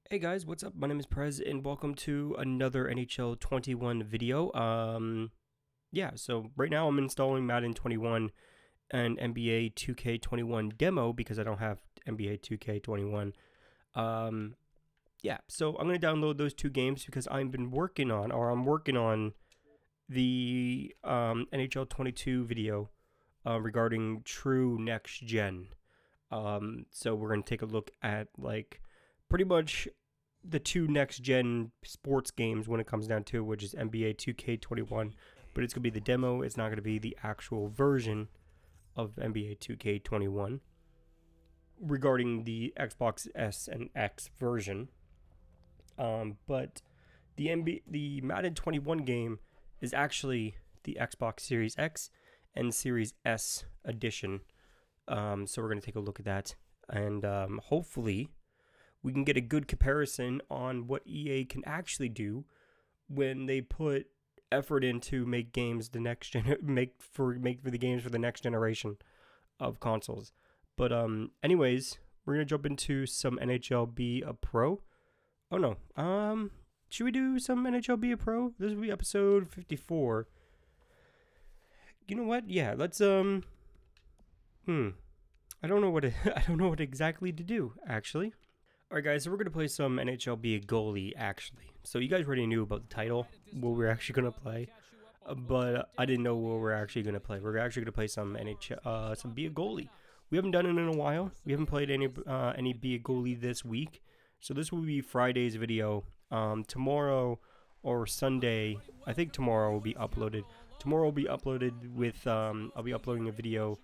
Hey guys, what's up? My name is Prez and welcome to another NHL 21 video. So right now I'm installing Madden 21 and NBA 2K21 demo because I don't have NBA 2K21. So I'm going to download those two games because I'm working on the NHL 22 video regarding true next gen. So we're going to take a look at pretty much the two next gen sports games when it comes down to it, which is NBA 2K21, but it's going to be the demo. It's not going to be the actual version of NBA 2K21 regarding the Xbox S and X version. But the Madden 21 game is actually the Xbox Series X and Series S edition. So we're going to take a look at that, and hopefully we can get a good comparison on what EA can actually do when they put effort into make games the next make for the games for the next generation of consoles. But anyways, we're gonna jump into some NHL Be A Pro. Oh no, should we do some NHL Be A Pro? This will be episode 54. You know what? Yeah, let's I don't know what I don't know what exactly to do actually. Alright guys, so we're going to play some NHL Be A Goalie, actually. So you guys already knew about the title, what we're actually going to play, but I didn't know what we're actually going to play. We're actually going to play some some Be A Goalie. We haven't done it in a while. We haven't played any Be A Goalie this week, so this will be Friday's video. Tomorrow or Sunday, I think tomorrow will be uploaded. Tomorrow will be uploaded with, I'll be uploading a video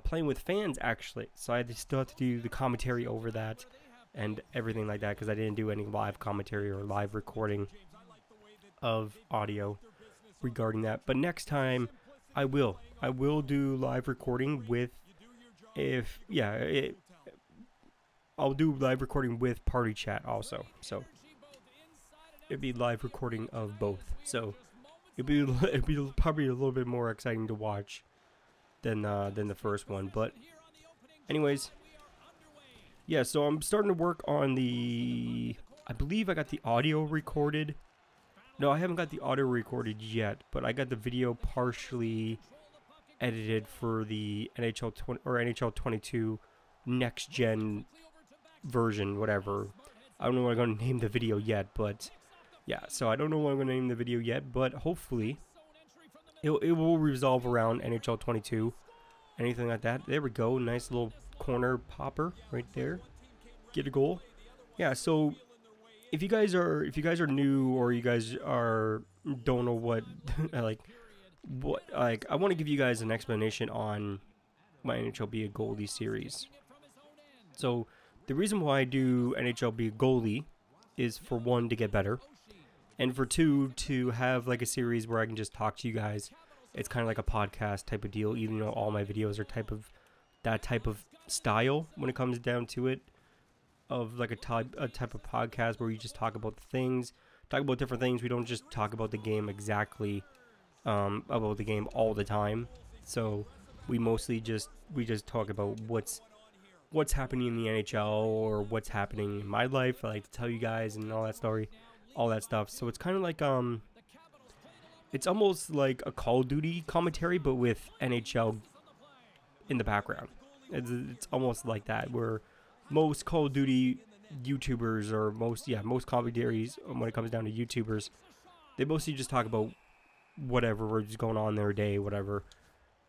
playing with fans, actually. So I still have to do the commentary over that and everything like that because I didn't do any live commentary or live recording of audio regarding that. But next time I will do live recording with I'll do live recording with party chat also. So it'd be live recording of both. So it'd be probably a little bit more exciting to watch than the first one. But anyways, yeah, so I'm starting to work on I believe I got the audio recorded. No, I haven't got the audio recorded yet, but I got the video partially edited for the NHL 20 or NHL 22 next gen version, whatever. I don't know what I'm going to name the video yet, but yeah, so I don't know what I'm going to name the video yet, but hopefully it will revolve around NHL 22, anything like that. There we go, nice little corner popper right there, get a goal. Yeah, so if you guys are new or you guys don't know what I want to give you guys an explanation on my NHL Be A Goalie series. So the reason why I do NHL Be A Goalie is for one, to get better, and for two, to have like a series where I can just talk to you guys. It's kind of like a podcast type of deal, even though all my videos are that type of style when it comes down to it, of like a type of podcast where you just talk about different things. We don't just talk about the game exactly, about the game all the time. So we mostly just talk about what's happening in the NHL or what's happening in my life. I like to tell you guys and all that stuff. So it's kind of like it's almost like a Call of Duty commentary, but with NHL in the background. It's almost like that, where most Call of Duty YouTubers or most commentaries, when it comes down to YouTubers, they mostly just talk about whatever is going on in their day, whatever.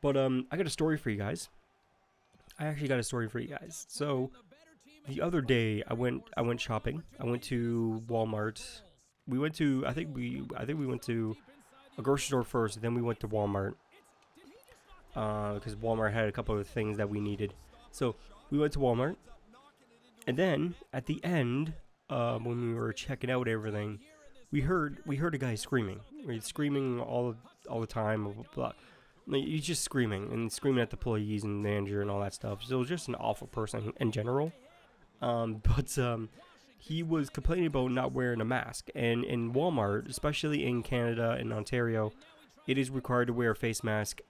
But I got a story for you guys. I actually got a story for you guys. So the other day I went shopping. I went to Walmart. I think we went to a grocery store first, then we went to Walmart. Because Walmart had a couple of things that we needed. So we went to Walmart. And then at the end, when we were checking out everything, we heard a guy screaming. He's screaming all the time. Blah. He's just screaming at the employees and the manager and all that stuff. So it was just an awful person in general. But he was complaining about not wearing a mask. And in Walmart, especially in Canada and Ontario, it is required to wear a face mask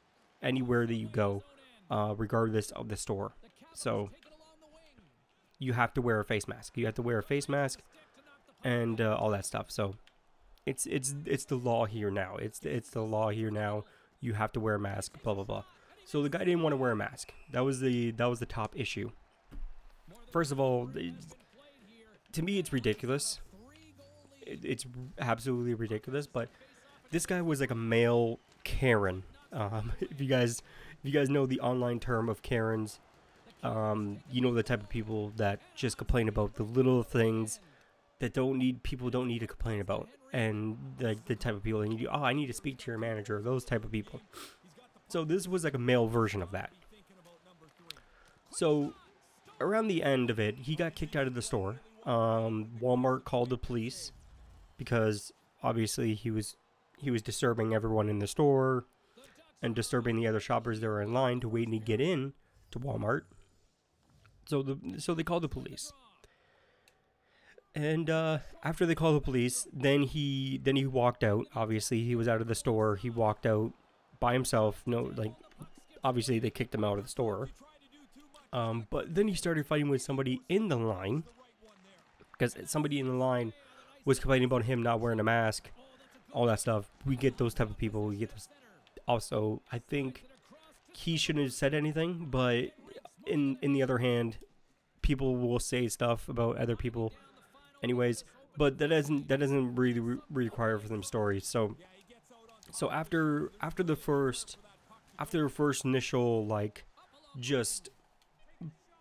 anywhere that you go, regardless of the store. So you have to wear a face mask. You have to wear a face mask and all that stuff. So it's the law here now. It's the law here now. You have to wear a mask. Blah blah blah. So the guy didn't want to wear a mask. That was the top issue. First of all, to me, it's ridiculous. It's absolutely ridiculous. But this guy was like a male Karen. If you guys know the online term of Karens, you know the type of people that just complain about the little things that people don't need to complain about, and the type of people that need I need to speak to your manager. Those type of people. So this was like a male version of that. So around the end of it, he got kicked out of the store. Walmart called the police because obviously he was disturbing everyone in the store and disturbing the other shoppers that were in line to wait to get in to Walmart. So they called the police. And after they called the police, then he walked out. Obviously, he was out of the store. He walked out by himself. No, like, obviously they kicked him out of the store. But then he started fighting with somebody in the line, because somebody in the line was complaining about him not wearing a mask, all that stuff. We get those type of people. We get those. Also, I think he shouldn't have said anything, but in the other hand, people will say stuff about other people anyways, but that doesn't really require for them stories. So after the first initial, like, just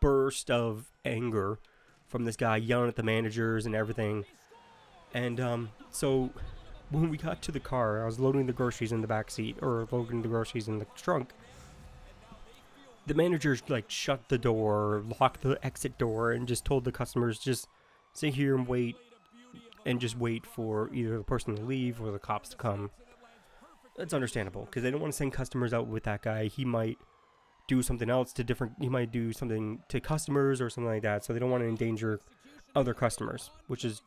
burst of anger from this guy yelling at the managers and everything, and so when we got to the car, I was loading the groceries in the back seat, or loading the groceries in the trunk. The managers, like, shut the door, locked the exit door, and just told the customers, just sit here and wait, and just wait for either the person to leave or the cops to come. That's understandable, because they don't want to send customers out with that guy. He might do something else he might do something to customers or something like that, so they don't want to endanger other customers, which is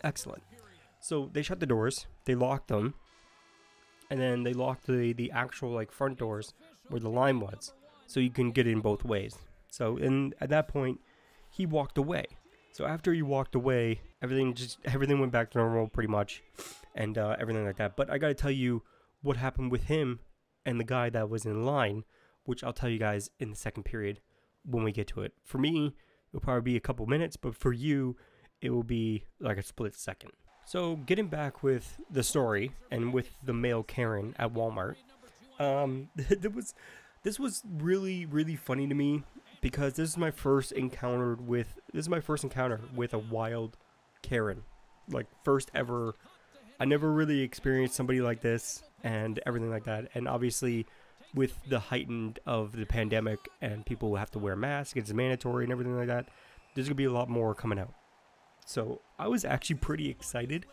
excellent. So they shut the doors, they locked them, and then they locked the actual, like, front doors where the line was, so you can get in both ways. So at that point, he walked away. So after he walked away, everything went back to normal pretty much, and everything like that. But I gotta tell you what happened with him and the guy that was in line, which I'll tell you guys in the second period when we get to it. For me, it'll probably be a couple minutes, but for you, it will be like a split second. So getting back with the story and with the male Karen at Walmart, this was really, really funny to me, because this is my first encounter with a wild Karen. Like, first ever. I never really experienced somebody like this and everything like that. And obviously, with the heightened of the pandemic and people have to wear masks, it's mandatory and everything like that, there's going to be a lot more coming out. So I was actually pretty excited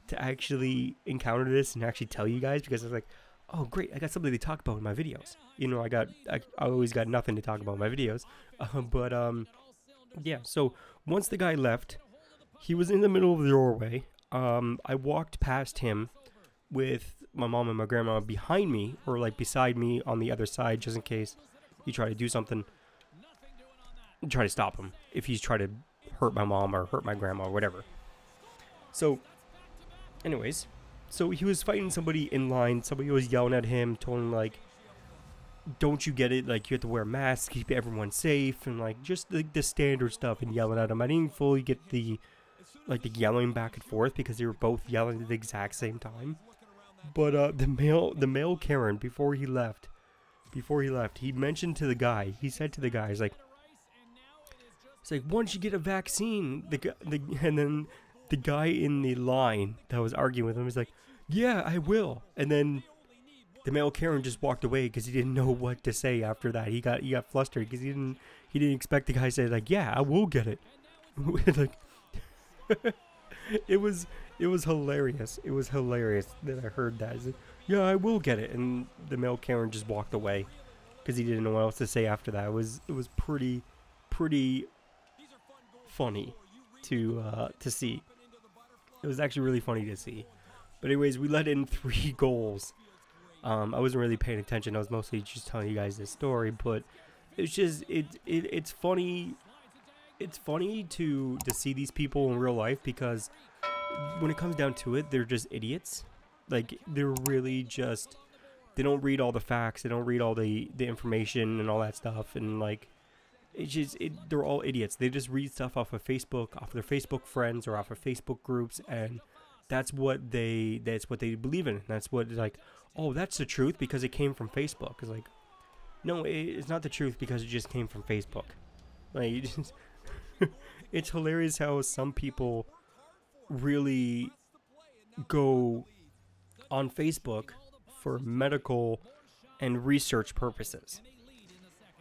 to actually encounter this and actually tell you guys, because I was like, oh great, I got something to talk about in my videos. You know, I always got nothing to talk about in my videos. Yeah, so once the guy left, he was in the middle of the doorway. I walked past him with my mom and my grandma behind me, or like beside me on the other side, just in case he tried to do something. Try to stop him if he's trying to hurt my mom or hurt my grandma or whatever. So, anyways, so he was fighting somebody in line. Somebody was yelling at him, told him, like, don't you get it? Like, you have to wear a mask, keep everyone safe, and, like, just the standard stuff, and yelling at him. I didn't fully get the yelling back and forth, because they were both yelling at the exact same time. But the male Karen, before he left, he mentioned to the guy, he said to the guy, he's like, once you get a vaccine, and then the guy in the line that was arguing with him was like, yeah, I will. And then the male Karen just walked away, because he didn't know what to say after that. He got flustered, because he didn't expect the guy to say, like, yeah, I will get it. Like, it was hilarious. It was hilarious that I heard that. He's like, yeah, I will get it. And the male Karen just walked away, because he didn't know what else to say after that. It was pretty funny to see. It was actually really funny to see. But anyways, we let in 3 goals. I wasn't really paying attention. I was mostly just telling you guys this story, but it's just it's funny. it's funny to see these people in real life, because when it comes down to it, they're just idiots. Like, they're really just, they don't read all the facts, they don't read all the information and all that stuff, and like, it's just, they're all idiots. They just read stuff off of Facebook, off of their Facebook friends, or off of Facebook groups, and that's what they believe in. That's what, like, oh, that's the truth because it came from Facebook. It's like, no, it's not the truth because it just came from Facebook. Like, it's hilarious how some people really go on Facebook for medical and research purposes.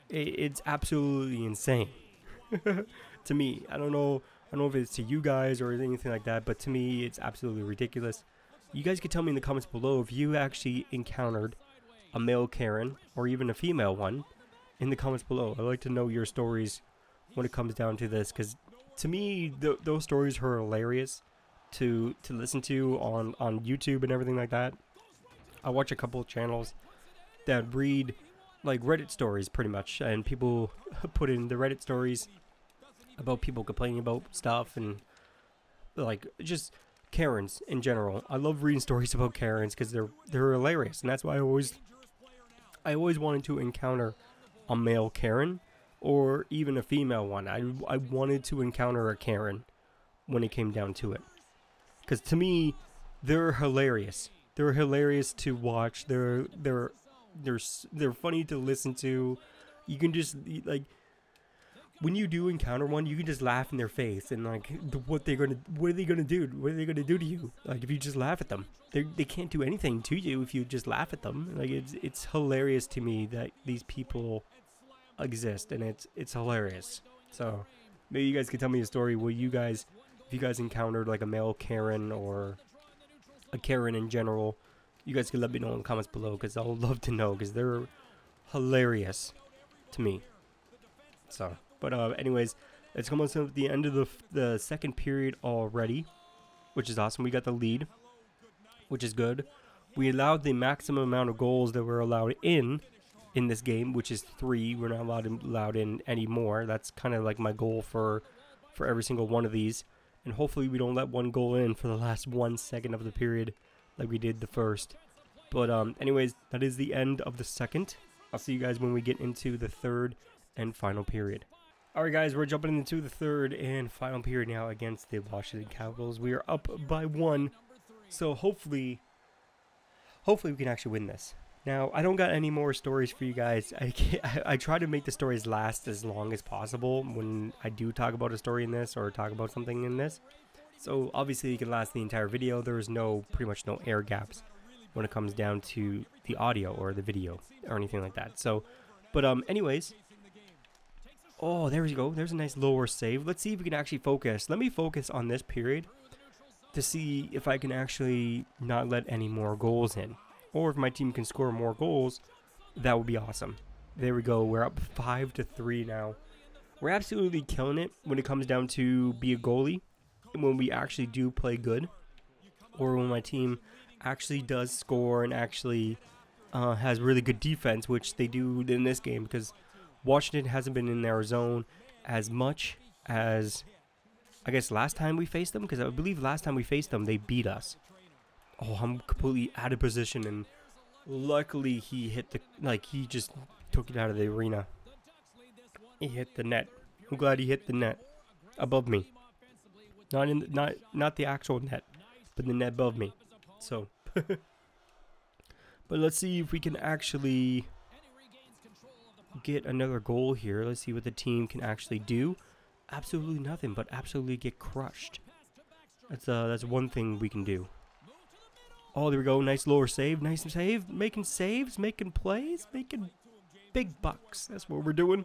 It's absolutely insane to me. I don't know if it's to you guys or anything like that, but to me, it's absolutely ridiculous. You guys can tell me in the comments below if you actually encountered a male Karen or even a female one in the comments below. I'd like to know your stories when it comes down to this, because to me, those stories are hilarious to listen to on YouTube and everything like that. I watch a couple of channels that read like Reddit stories pretty much, and people put in the Reddit stories about people complaining about stuff and like just Karens in general. I love reading stories about Karens because they're hilarious, and that's why I always wanted to encounter a male Karen or even a female one. I wanted to encounter a Karen when it came down to it, because to me, they're hilarious. They're hilarious to watch. They're funny to listen to. You can just, like, when you do encounter one, you can just laugh in their face, and like, what are they gonna do? What are they gonna do to you? Like, if you just laugh at them, they can't do anything to you if you just laugh at them. Like, it's hilarious to me that these people exist, and it's hilarious. So maybe you guys can tell me a story where if you guys encountered like a male Karen or a Karen in general, you guys can let me know in the comments below, because I would love to know, because they're hilarious to me. So, but anyways, it's almost at the end of the second period already, which is awesome. We got the lead, which is good. We allowed the maximum amount of goals that we're allowed in this game, which is 3. We're not allowed in any more. That's kind of like my goal for every single one of these. And hopefully we don't let one goal in for the last 1 second of the period like we did the first. But anyways, that is the end of the second. I'll see you guys when we get into the third and final period. Alright guys, we're jumping into the third and final period now against the Washington Capitals. We are up by 1, so hopefully we can actually win this. Now, I don't got any more stories for you guys. I try to make the stories last as long as possible when I do talk about a story in this or talk about something in this. So obviously you can last the entire video. There is pretty much no air gaps when it comes down to the audio or the video or anything like that. So, but anyways, oh, there we go. There's a nice lower save. Let's see if we can actually focus. Let me focus on this period to see if I can actually not let any more goals in. Or if my team can score more goals, that would be awesome. There we go. We're up 5-3 now. We're absolutely killing it when it comes down to be a goalie. And when we actually do play good. Or when my team actually does score and actually has really good defense, which they do in this game. Because Washington hasn't been in their zone as much as, I guess, last time we faced them. Because I believe last time we faced them, they beat us. Oh, I'm completely out of position, and luckily he hit he just took it out of the arena. He hit the net. I'm glad he hit the net above me. Not the actual net, but the net above me. So, but let's see if we can actually get another goal here. Let's see what the team can actually do. Absolutely nothing, but absolutely get crushed. That's one thing we can do. Oh, there we go. Nice lower save. Nice save. Making saves, making plays, making big bucks. That's what we're doing.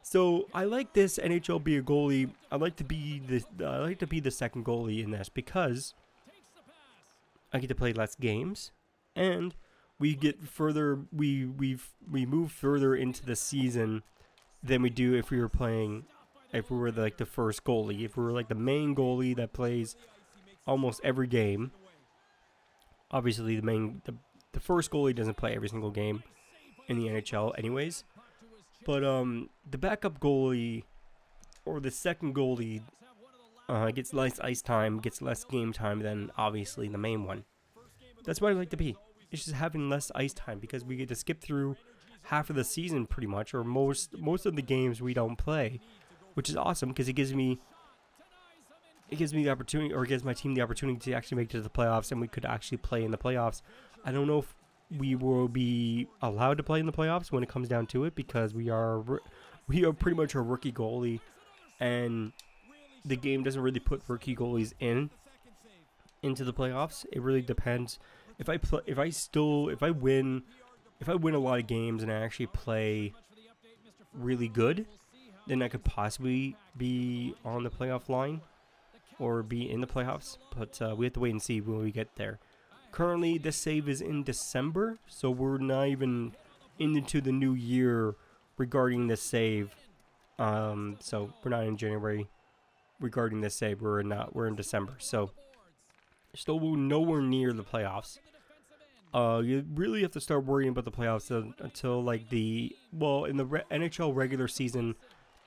So I like this NHL Be A Goalie. I like to be the second goalie in this because I get to play less games, and we get further. We move further into the season than we do if we were playing. If we were like the first goalie. If we were like the main goalie that plays almost every game. Obviously, the first goalie doesn't play every single game in the NHL anyways. But the backup goalie or the second goalie gets less ice time, gets less game time than obviously the main one. That's what I like to be. It's just having less ice time because we get to skip through half of the season pretty much, or most of the games we don't play, which is awesome because it gives me the opportunity, or gives my team the opportunity to actually make it to the playoffs, and we could actually play in the playoffs. I don't know if we will be allowed to play in the playoffs when it comes down to it, because we are pretty much a rookie goalie, and the game doesn't really put rookie goalies into the playoffs. It really depends. If I win a lot of games and I actually play really good, then I could possibly be on the playoff line or be in the playoffs. But we have to wait and see when we get there. Currently, this save is in December, so we're not even into the new year regarding this save. So we're not in January regarding this save. We're in December. So still nowhere near the playoffs. You really have to start worrying about the playoffs until like in the NHL regular season,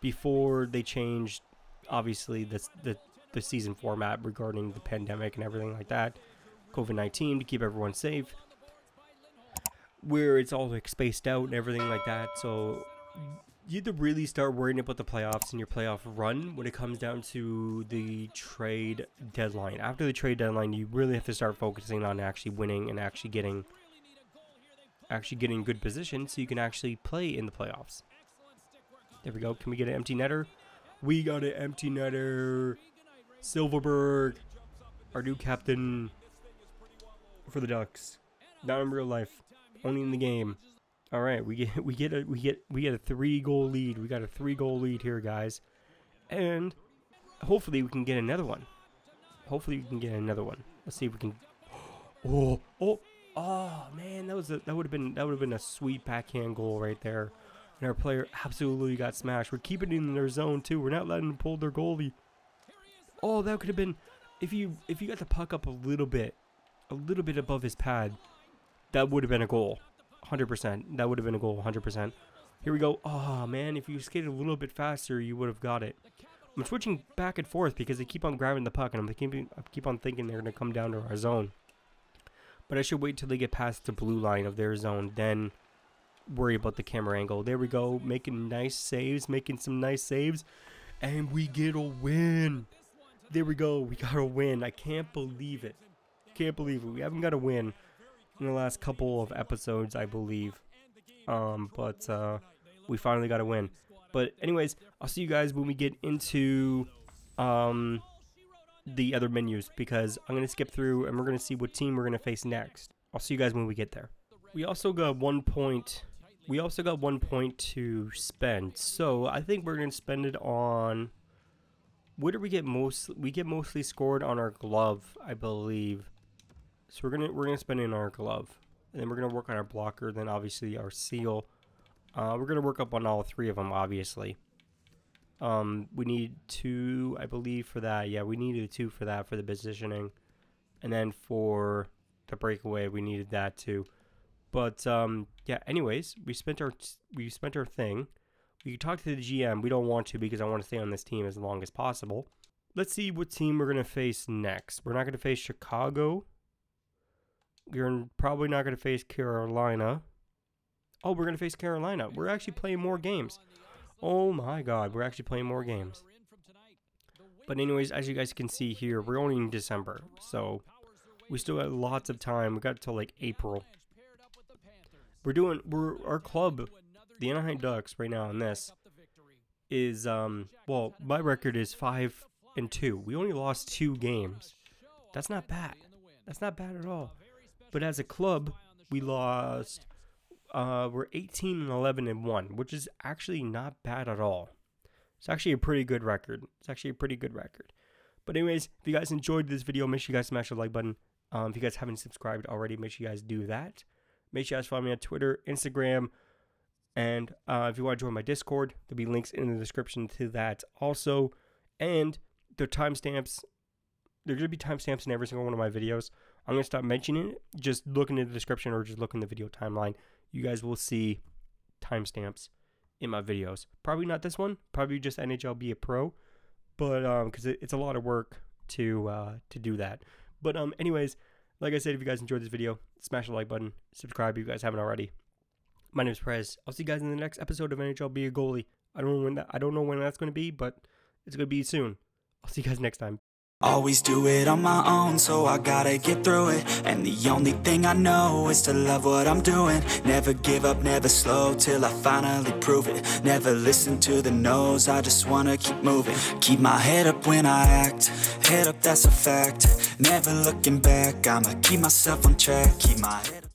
before they changed, obviously the season format regarding the pandemic and everything like that, COVID-19, to keep everyone safe, where it's all like spaced out and everything like that. So you have to really start worrying about the playoffs and your playoff run when it comes down to the trade deadline. After the trade deadline, you really have to start focusing on actually winning and actually getting good position so you can actually play in the playoffs. There we go. Can we get an empty netter? We got an empty netter. Silverberg, our new captain for the Ducks. Not in real life, only in the game. All right, we get a 3-goal lead. We got a 3-goal lead here, guys, and hopefully we can get another one. Let's see if we can. Oh man, that would have been a sweet backhand goal right there, and our player absolutely got smashed. We're keeping it in their zone too. We're not letting them pull their goalie. Oh, that could have been, if you got the puck up a little bit above his pad, that would have been a goal. 100%. That would have been a goal, 100%. Here we go. Oh, man, if you skated a little bit faster, you would have got it. I'm switching back and forth because they keep on grabbing the puck, and I keep on thinking they're going to come down to our zone. But I should wait till they get past the blue line of their zone, then worry about the camera angle. There we go, making some nice saves, and we get a win. There we go, we got a win. I can't believe it. We haven't got a win in the last couple of episodes, I believe. But we finally got a win. But anyways, I'll see you guys when we get into the other menus, because I'm going to skip through and we're going to see what team we're going to face next. I'll see you guys when we get there. We also got 1 point. We also got 1 point to spend. So I think we're going to spend it on... What do we get most? We get mostly scored on our glove, I believe. So we're gonna spend it in our glove, and then we're gonna work on our blocker. Then obviously our seal. We're gonna work up on all 3 of them, obviously. We need 2, I believe, for that. Yeah, we needed 2 for that, for the positioning, and then for the breakaway, we needed that too. But yeah. Anyways, we spent our thing. We can talk to the GM. We don't want to, because I want to stay on this team as long as possible. Let's see what team we're going to face next. We're not going to face Chicago. We're probably not going to face Carolina. Oh, we're going to face Carolina. We're actually playing more games. Oh my God, we're actually playing more games. But anyways, as you guys can see here, we're only in December. So we still got lots of time. We got till like April. Our club, the Anaheim Ducks, right now in this is, well, my record is 5-2. We only lost 2 games. That's not bad. That's not bad at all. But as a club, we lost, we're 18-11-1, which is actually not bad at all. It's actually a pretty good record. But anyways, if you guys enjoyed this video, make sure you guys smash the like button. If you guys haven't subscribed already, make sure you guys do that. Make sure you guys follow me on Twitter, Instagram, and if you want to join my Discord, there'll be links in the description to that also. And the timestamps, there are going to be timestamps in every single one of my videos. I'm going to stop mentioning it. Just look in the description or just look in the video timeline. You guys will see timestamps in my videos. Probably not this one. Probably just NHL Be A Pro. But because it's a lot of work to do that. But anyways, like I said, if you guys enjoyed this video, smash the like button, subscribe if you guys haven't already. My name is Prez. I'll see you guys in the next episode of NHL Be A Goalie. I don't know when that's going to be, but it's going to be soon. I'll see you guys next time. Always do it on my own, so I gotta get through it. And the only thing I know is to love what I'm doing. Never give up, never slow, till I finally prove it. Never listen to the no's, I just wanna keep moving. Keep my head up when I act, head up, that's a fact. Never looking back, I'ma keep myself on track. Keep my head up.